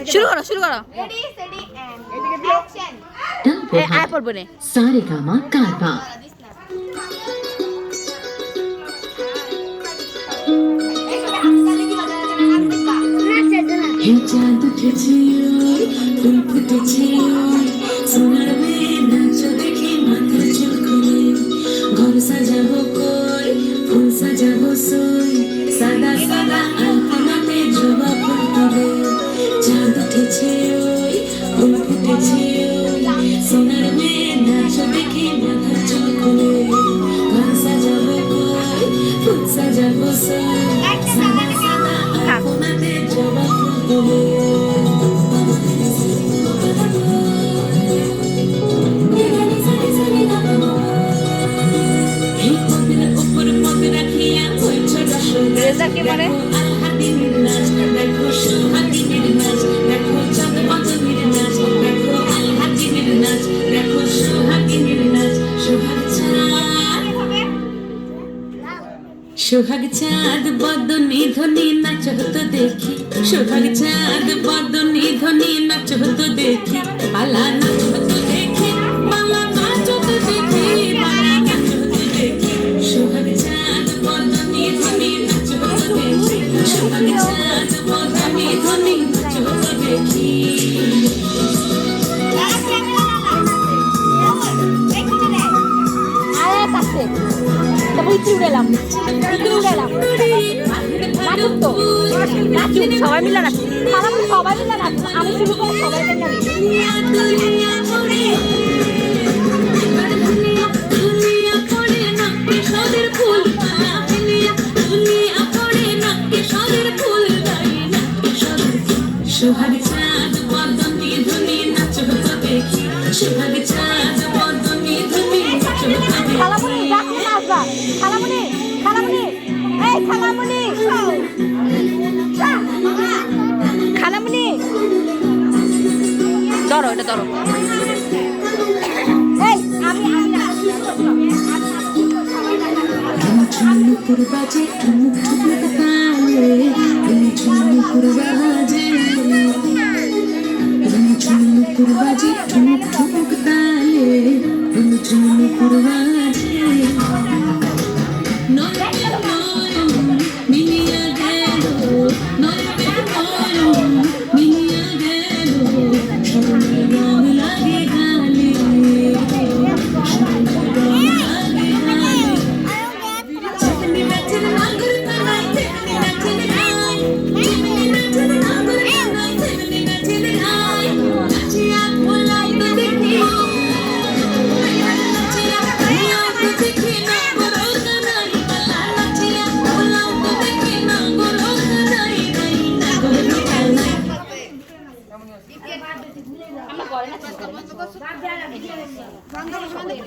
शुरू करो ready steady and action आय पढ़ बने सारेगामा कारवा हे चांद उठेছে ফুল ফুটেছে সোনার মেয়ে নাচ দেখি মাথা চুলকুলে ঘর সাজাবো কই ফুল সাজাবো সই সাদা সাদা আলপনাতে জবা ফুল তুলে চাঁদ উঠেছে ফুল ফুটেছে সোনার মেয়ে নাচ দেখি মাথা চুলকুলে ঘর সাজাবো কই ফুল সাজাবো সই সাদা সাদা আলপনাতে জবা ফুল তুলে রেজাল্ট কি বলে সোহাগ চাঁদ বদনি ধনি নাচ হতো দেখি সোহাগ চাঁদ বদনি ধনি নাচ হতো দেখি পালা নাচ হতো দেখি পালা নাচ হতো দেখি পালা নাচ হতো দেখি সোহাগ চাঁদ বদনি ধনি নাচ হতো দেখি সোহাগ চাঁদ বদনি ধনি নাচ হতো দেখি সবাই মিলে নাচুক সবাই মিলে নাচুক আমি শুরু করে সবাই সোহাগ চাঁদ বদনি ধনি নাচ হতো দেখি সোহাগ চাঁদ বদনি ধনি নাচ হতো দেখি খালামুনি নাচবা খালামুনি খালামুনি এই খালামুনি খালামুনি ধরো এটা ধরো এই আমি ঝুমুকুর বাজে ঠুমুক ঠুমুক তালে ঝুমুকুর বাজে ঝুমুকুর বাজে ঠুমুক ঠুমুক তালে ঝুমুকুর বাজে মিলিয়া গেল মিলিয়া গেল স্মরণের রং লাগে গালে আমরা করে না